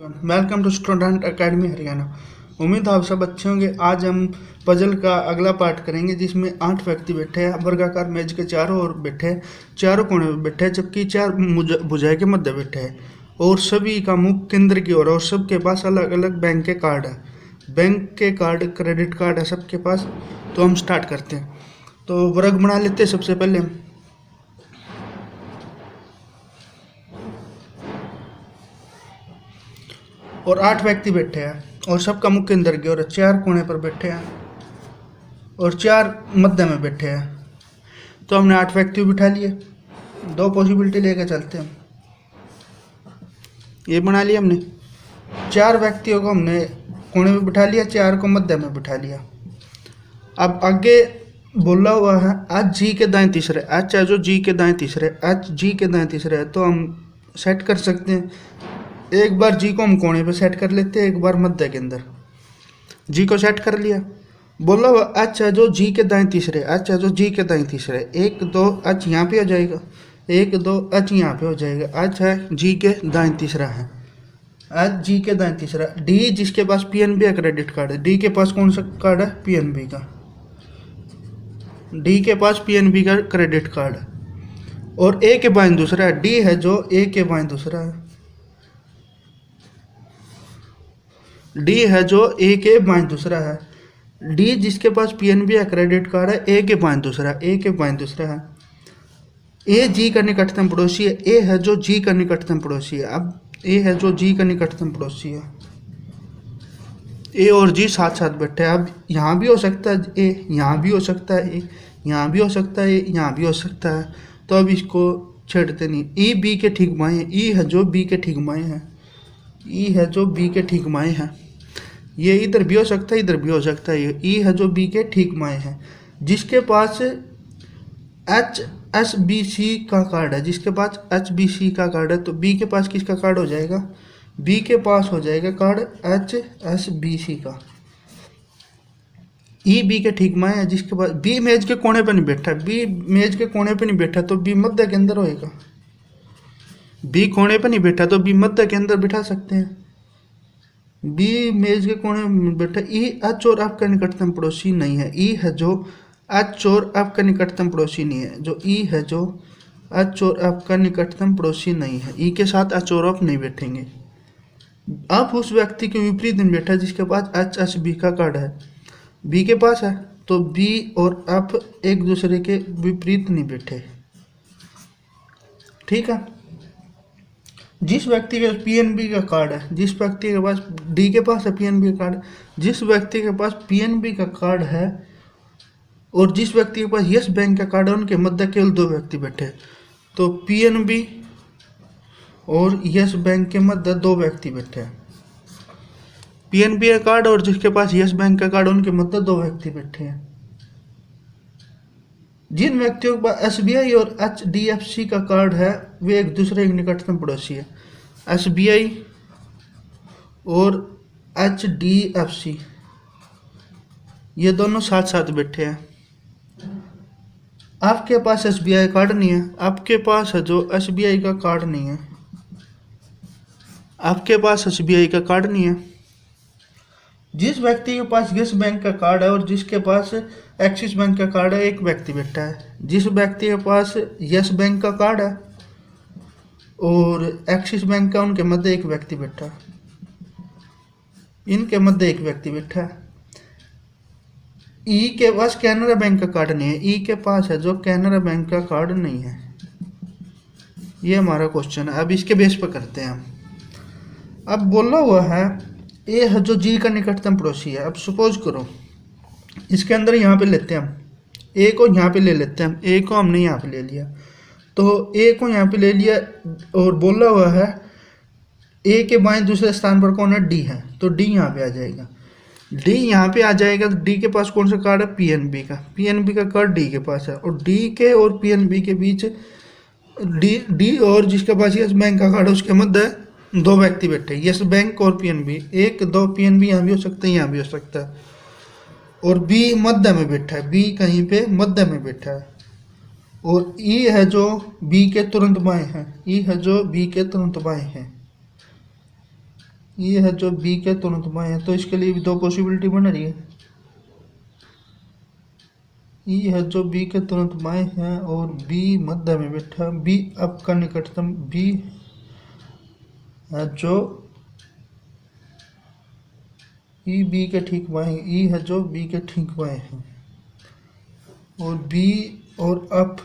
Welcome to student academy Haryana. उम्मीद है आप सब अच्छे होंगे। आज हम पजल का अगला पार्ट करेंगे जिसमें 8 व्यक्ति बैठे हैं, वर्गाकार मेज के चारों ओर बैठे हैं, चारों कोने में बैठे हैं, जबकि 4 भुजाएं के मध्य बैठे हैं और सभी का मुख केंद्र की ओर और सबके पास अलग अलग बैंक के कार्ड है। बैंक के कार्ड, क्रेडिट कार्ड है सबके पास। तो हम स्टार्ट करते हैं। तो वर्ग बना लेते हैं सबसे पहले। और 8 व्यक्ति बैठे हैं और सबका मुख केंद्र की ओर 4 कोने पर बैठे हैं और 4 मध्य में बैठे हैं। तो हमने 8 व्यक्ति बिठा लिए। 2 पॉसिबिलिटी लेकर चलते हैं। ये बना लिया हमने। 4 व्यक्तियों को हमने कोने में बिठा लिया, 4 को मध्य में बिठा लिया। अब आगे बोला हुआ है एच जी के दाएं तीसरे, एच है जो जी के दाएं तीसरे, एच जी के दाएं तीसरे है। तो हम सेट कर सकते हैं। एक बार जी को हम कोने पे सेट कर लेते हैं, एक बार मध्य के अंदर। जी को सेट कर लिया। बोला हुआ एच है जो जी के दाएं तीसरे, एच है जो जी के दाएं तीसरे। 1 2 एच यहाँ पे हो जाएगा, 1 2 एच यहाँ पे हो जाएगा। एच है जी के दाएं तीसरा है, एच जी के दाएं तीसरा। डी जिसके पास पीएनबी का क्रेडिट कार्ड है, डी के पास कौन सा कार्ड है? पीएनबी का। डी के पास पीएनबी का क्रेडिट कार्ड है और ए के बाएं दूसरा है। डी है जो ए के बाएं दूसरा है, डी है जो ए के बाएं दूसरा है। डी जिसके पास पीएनबी या क्रेडिट कार्ड है, ए के बाएं दूसरा, ए के बाएं दूसरा है। ए जी का निकटतम पड़ोसी है, ए है जो जी का निकटतम पड़ोसी है। अब ए है जो जी का निकटतम पड़ोसी है। ए और जी साथ साथ बैठे हैं। अब यहाँ भी हो सकता है ए, यहाँ भी हो सकता है ए, यहाँ भी हो सकता है ए, यहाँ भी हो सकता है। तो अब इसको छेड़ते नहीं। ई बी के ठीक बाएं है, ई है जो बी के ठीक बाएं है, ई है जो बी के ठीक बाएं है। ये इधर भी हो सकता है, इधर भी हो सकता है। ये ई है जो बी के ठीक बाएं है। जिसके पास एच एस बी सी का कार्ड है, जिसके पास एच बी सी का कार्ड है, तो बी के पास किसका कार्ड हो जाएगा? बी के पास हो जाएगा card H S B C का। ई बी के ठीक बाएं है, जिसके पास बी मेज के कोने पे नहीं बैठा, बी मेज के कोने पे नहीं बैठा तो बी मध्य के अंदर होएगा। बी कोने पे नहीं बैठा तो बी मध्य के अंदर बिठा सकते हैं। बी मेज के कोने में बैठा। ई एच और एफ का निकटतम पड़ोसी नहीं है। ई है जो एच और एफ का निकटतम पड़ोसी नहीं है। जो ई है जो एच और एफ का निकटतम पड़ोसी नहीं है। ई के साथ एच और एफ नहीं बैठेंगे। अब उस व्यक्ति के विपरीत नहीं बैठा जिसके पास एच एस बी का कार्ड है, बी के पास है, तो बी और एफ एक दूसरे के विपरीत नहीं बैठे। ठीक है। जिस व्यक्ति के पास पीएनबी का कार्ड है, जिस व्यक्ति के पास डी के पास है पीएनबी का कार्ड, जिस व्यक्ति के पास पीएनबी का कार्ड है और जिस व्यक्ति के पास यस बैंक का कार्ड है, उनके मध्य केवल 2 व्यक्ति बैठे। तो पीएनबी और यस बैंक के मध्य 2 व्यक्ति बैठे। पीएनबी का कार्ड और जिसके पास यस बैंक का कार्ड, उनके मध्य 2 व्यक्ति बैठे हैं। जिन व्यक्तियों के पास एसबीआई और एचडीएफसी का कार्ड है, वे एक दूसरे के निकटतम पड़ोसी है। एसबीआई और एचडीएफसी ये दोनों साथ साथ बैठे हैं। आपके पास एसबीआई कार्ड नहीं है, आपके पास है जो एसबीआई का कार्ड नहीं है, आपके पास एसबीआई का कार्ड नहीं है। जिस व्यक्ति के पास यस बैंक का कार्ड है और जिसके पास एक्सिस बैंक का कार्ड है, एक व्यक्ति बैठा है। जिस व्यक्ति के पास यस बैंक का कार्ड है और एक्सिस बैंक का, उनके मध्य एक व्यक्ति बैठा है। इनके मध्य एक व्यक्ति बैठा है। ई के पास कैनरा बैंक का कार्ड नहीं है, ई के पास है जो कैनरा बैंक का कार्ड नहीं है। ये हमारा क्वेश्चन है। अब इसके बेस पर करते हैं हम। अब बोला हुआ है ए है जो जी का निकटतम पड़ोसी है। अब सपोज करो इसके अंदर यहाँ पे लेते हैं हम, ए को यहाँ पे ले लेते हैं हम। ए को हमने यहाँ पे ले लिया, तो ए को यहाँ पे ले लिया और बोला हुआ है ए के बाएं दूसरे स्थान पर कौन है? डी है, तो डी यहाँ पे आ जाएगा। डी यहाँ पे आ जाएगा तो डी के पास कौन सा कार्ड है? पीएनबी का। पीएनबी का कार्ड डी के पास है और डी के और पीएनबी के बीच डी और जिसके पास यस बैंक का कार्ड है उसके मध्य 2 व्यक्ति बैठे, यस बैंक और पीएनबी। 1 2 पीएनबी यहाँ भी हो सकता है, यहाँ भी हो सकता है। और बी मध्य में बैठा है, बी कहीं पे मध्य में बैठा है। और ई है जो बी के तुरंत बाएं है, ई है जो बी के तुरंत बाएं है। ई है जो बी के तुरंत बाएं है, तो इसके लिए भी दो पॉसिबिलिटी बन रही है। ई है जो बी के तुरंत बाएं है और बी मध्य में बैठा, बी अब का निकटतम, बी है जो ई बी के ठीक बाएं, ई है जो बी के ठीक बाएं है और बी और अप,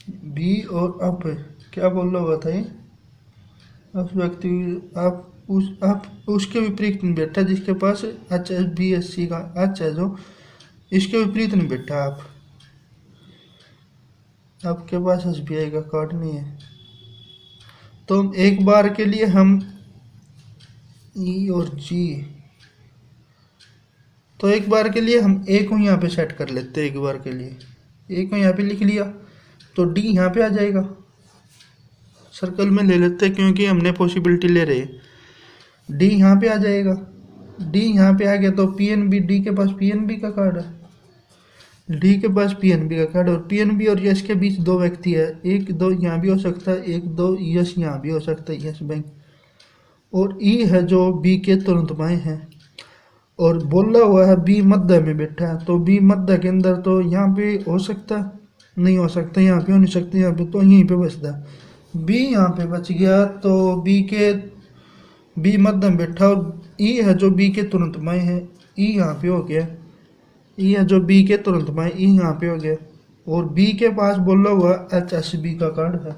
बी और अप क्या बोल रहा हुआ था ये, उस व्यक्ति आप उसके विपरीत नहीं बैठा जिसके पास H S B S C का एच है, जो इसके विपरीत नहीं बैठा आप, आपके पास एस बी आई का कार्ड नहीं है। तो एक बार के लिए हम ई और जी, तो एक बार के लिए हम ए को यहाँ पे सेट कर लेते हैं, एक बार के लिए ए को यहाँ पे लिख लिया तो डी यहाँ पे आ जाएगा, सर्कल में ले लेते हैं क्योंकि हमने पॉसिबिलिटी ले रहे हैं। डी यहाँ पे आ जाएगा, डी यहाँ पे आ गया तो पीएनबी, डी के पास पीएनबी का कार्ड है, डी के पास पीएनबी का कार्ड, और पीएनबी और यस के बीच दो व्यक्ति है, एक दो यहाँ भी हो सकता है, एक दो यस यहाँ भी हो सकता है, यस बैंक, और ई है जो बी के तुरंत बाएं है और बोला हुआ है बी मध्य में बैठा है, तो बी मध्य के अंदर तो यहाँ पे हो सकता नहीं, हो सकता यहाँ पे हो नहीं सकता, यहाँ पे तो यहीं पे बचता है, बी यहाँ पे बच गया तो बी मध्य में बैठा और ई है जो बी के तुरंत बाएं है, ई यहाँ पे हो गया, ई है जो बी के तुरंत बाएं, ई यहाँ पे हो गया, और बी के पास बोला हुआ एच एस बी का कार्ड है,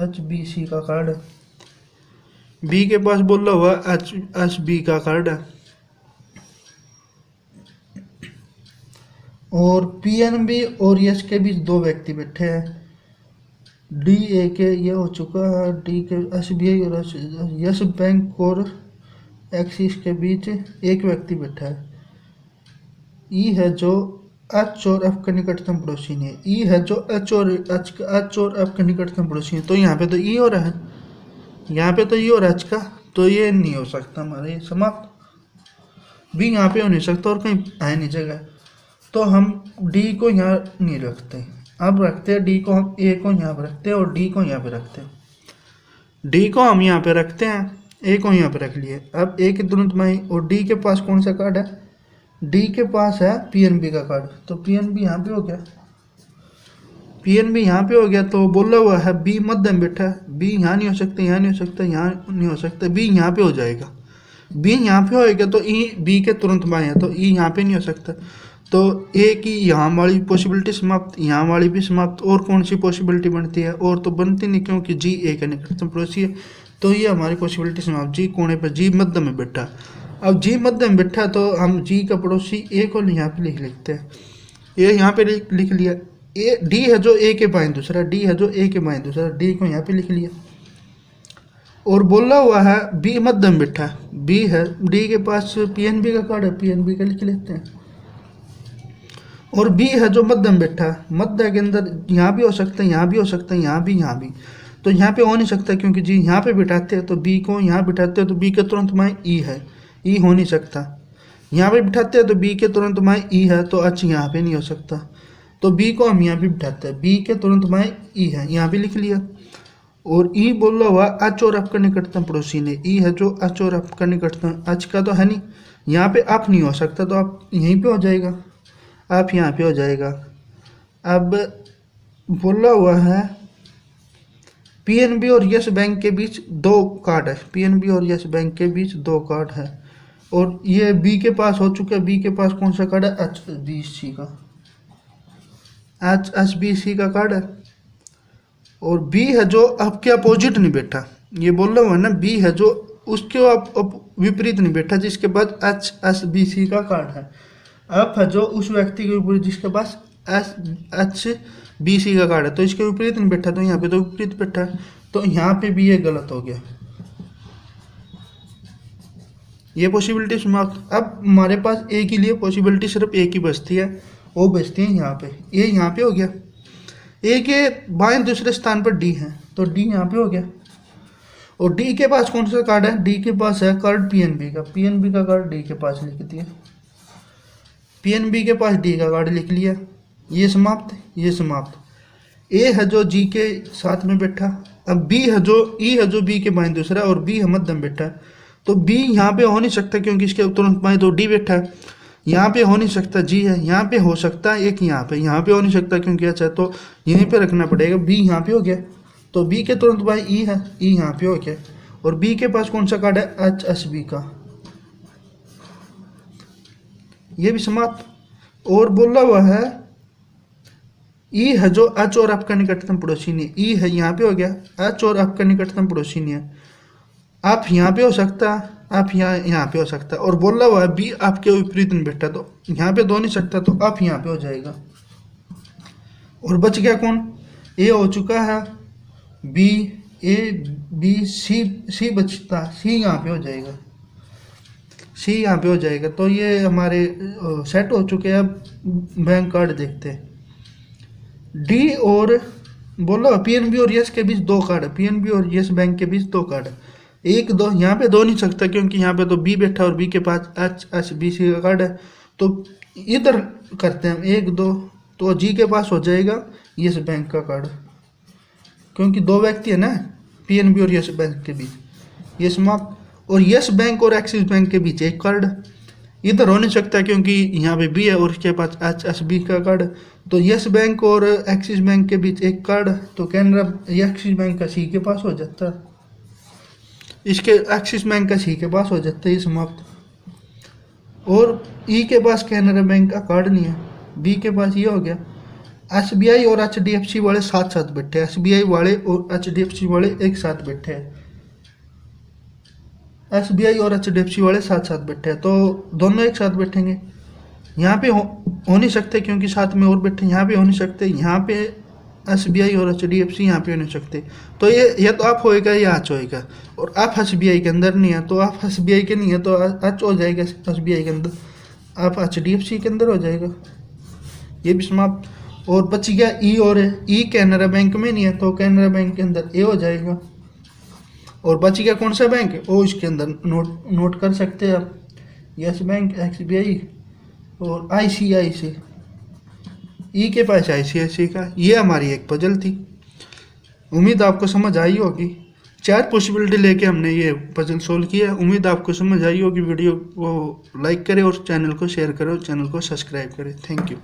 एच बी सी का कार्ड है, बी के पास बोला हुआ एच एस बी का कार्ड है, और पीएनबी और यस के बीच दो व्यक्ति बैठे हैं, डी ए के ये हो चुका है, डी के एस बी आई और यस बैंक और एक्सिस के बीच एक व्यक्ति बैठा है, ई है जो एच और एफ का निकटतम पड़ोसी है, ई है जो एच और एफ का निकटतम पड़ोसी है, तो यहाँ पे तो ई हो रहा है, यहाँ पे तो ई और एच का, तो ये नहीं हो सकता हमारा, ये समाप्त, बी यहाँ पे हो नहीं सकता और कहीं है नहीं जगह, तो हम डी को यहाँ नहीं रखते, अब रखते हैं डी को, हम ए को यहाँ पे रखते हैं और डी को यहाँ पे रखते हैं, डी को हम यहाँ पे रखते हैं, ए को यहाँ पे रख लिए। अब ए के तुरंत बाएं और डी के पास कौन सा कार्ड है, डी के पास है पीएनबी का कार्ड, तो पीएनबी यहाँ पे हो गया, पीएनबी यहाँ पे हो गया, तो बोला हुआ है बी मध्य में बैठा है, बी यहाँ नहीं हो सकता, यहाँ नहीं हो सकता, यहाँ नहीं हो सकता, बी यहाँ पे हो जाएगा, बी यहाँ पे होएगा तो ई बी के तुरंत बाएं है, तो ई यहाँ पे नहीं हो सकता, तो ए की यहाँ वाली पॉसिबिलिटी समाप्त, यहाँ वाली भी समाप्त, और कौन सी पॉसिबिलिटी बनती है, और तो बनती नहीं क्योंकि जी ए का निकटतम पड़ोसी है, तो ये हमारी पॉसिबिलिटी समाप्त, जी कोने पर, जी मध्य में बैठा, अब जी मध्य में बैठा तो हम जी का पड़ोसी ए को यहाँ पे लिखते हैं, ए यहाँ पे लिख लिया, ए डी है जो ए के बाएं दूसरा, डी है जो ए के बाएं दूसरा, डी को यहाँ पे लिख लिया, और बोला हुआ है बी मध्य में बैठा, बी है, डी के पास पीएनबी का कार्ड है, पीएनबी का लिख लेते हैं, और बी है जो मध्य में बैठा है, मध्य के अंदर यहाँ भी हो सकता है, यहाँ भी हो सकता है, यहाँ भी, तो यहाँ पे हो नहीं सकता क्योंकि जी यहाँ पे बिठाते हैं, तो बी को यहाँ बिठाते हैं तो बी के तुरंत बाएं ई है, ई हो नहीं सकता, यहाँ पे बिठाते हैं तो बी के तुरंत बाएं ई है, तो एच यहाँ पे नहीं हो सकता, तो बी को हम यहाँ पे बिठाते हैं, बी के तुरंत बाएं ई है, यहाँ पे लिख लिया, और ई बोला हुआ एच और एफ का निकटतम पड़ोसी ने, ई है जो एच और एफ का निकटतम, एच का तो है नहीं, यहाँ पे आप नहीं हो सकता, तो आप यहीं पे हो जाएगा, आप यहाँ पे हो जाएगा। अब बोला हुआ है पीएनबी और यस बैंक के बीच दो कार्ड है, पीएनबी और यस बैंक के बीच दो कार्ड है, और ये बी के पास हो चुका है, बी के पास कौन सा कार्ड है, एच बी सी का, एच बी सी का कार्ड है, और बी है जो आपके अपोजिट नहीं बैठा, ये बोल रहा हूँ ना, बी है जो उसके विपरीत नहीं बैठा जिसके पास एच बी सी का कार्ड है, अप है जो उस व्यक्ति के विपरीत जिसके पास एच बी सी का कार्ड है, तो इसके विपरीत नहीं बैठा, तो यहाँ पे तो विपरीत बैठा है, तो यहाँ पे भी ये गलत हो गया, ये पॉसिबिलिटी समाप्त। अब हमारे पास ए के लिए पॉसिबिलिटी सिर्फ ए की बचती है, वो बचती है यहाँ पे, ए यहाँ पे हो गया, ए के बाएं दूसरे स्थान पर डी है, तो डी यहाँ पे हो गया, और डी के पास कौन सा कार्ड है, डी के पास है कार्ड पीएनबी का, पीएनबी का कार्ड डी के पास लिख दिया, पीएनबी के पास डी का कार्ड लिख लिया, ये समाप्त, ये समाप्त। ए है जो जी के साथ में बैठा, अब बी है जो ई है जो बी के बाएं दूसरा, और बी है मध्यम बैठा, तो बी यहाँ पे हो नहीं सकता क्योंकि इसके तुरंत बाएं तो डी बैठा है, यहाँ पे हो नहीं सकता जी है, यहाँ पे हो सकता है एक, यहाँ पे हो नहीं सकता क्योंकि अच्छा है, तो यहीं पे रखना पड़ेगा, बी यहाँ पे हो गया, तो बी के तुरंत बाएं ई है, ई यहाँ पे हो गया, और बी के पास कौन सा कार्ड है, एच एस बी का, ये भी समाप्त। और बोला हुआ है ई है जो एच और आपका निकटतम पड़ोसी नहीं है, ई है यहाँ पे हो गया, एच और आपका निकटतम पड़ोसी नहीं है, आप यहाँ पे हो सकता, आप यहाँ पे हो सकता, और बोला हुआ है बी आपके विपरीत में बैठा, तो यहाँ पे दो नहीं सकता, तो आप यहाँ पे हो जाएगा। और बच गया कौन, ए हो चुका है, बी, ए बी सी, सी बचता, सी यहाँ पे हो जाएगा, सी यहाँ पे हो जाएगा। तो ये हमारे सेट हो चुके हैं। अब बैंक कार्ड देखते हैं। डी और बोलो पीएनबी और यस के बीच दो कार्ड है, पीएनबी और यस बैंक के बीच दो कार्ड है, एक दो, यहाँ पे दो नहीं सकता क्योंकि यहाँ पे तो बी बैठा और बी के पास एच एच बी सी का कार्ड है, तो इधर करते हैं एक दो, तो जी के पास हो जाएगा यस बैंक का कार्ड, क्योंकि दो व्यक्ति है ना पीएनबी और यस बैंक के बीच, ये समाप्त। और यस बैंक और एक्सिस बैंक के बीच एक कार्ड, इधर हो नहीं सकता क्योंकि यहाँ पे बी है और इसके पास एच एस बी का कार्ड, तो यस बैंक और एक्सिस बैंक के बीच एक कार्ड, तो कैनरा एक्सिस बैंक का सी के पास हो जाता, इसके एक्सिस बैंक का सी के पास हो जाता है, ये समाप्त। और ई के पास कैनरा बैंक का कार्ड नहीं है, बी के पास ये हो गया। एसबीआई और एचडीएफसी वाले साथ साथ बैठे, एसबीआई वाले और एचडीएफसी वाले एक साथ बैठे हैं, एसबीआई और एचडीएफसी वाले साथ साथ बैठे हैं, तो दोनों एक साथ बैठेंगे। यहाँ पे हो नहीं सकते क्योंकि साथ में और बैठे, यहाँ पे हो नहीं सकते, यहाँ पे एसबीआई और एचडीएफसी यहाँ पे हो नहीं सकते, तो ये तो आप होएगा या एच होएगा, और आप एसबीआई के अंदर नहीं है तो आप एसबीआई के नहीं है तो एच हो जाएगा एसबीआई के अंदर, आप एचडीएफसी के अंदर हो जाएगा, ये भी समाप्त। और बच गया ई, और ई कैनरा बैंक में नहीं है तो कैनरा बैंक के अंदर ए हो जाएगा। और बच गया कौन सा बैंक, ओ इसके अंदर नोट कर सकते हैं आप, यस बैंक, एसबीआई और आईसीआईसी, ई के पास आईसीआईसी का। ये हमारी एक पजल थी, उम्मीद आपको समझ आई होगी। 4 पॉसिबिलिटी लेके हमने ये पजल सोल्व किया, उम्मीद आपको समझ आई होगी। वीडियो को लाइक करें और चैनल को शेयर करें और चैनल को सब्सक्राइब करें। Thank you.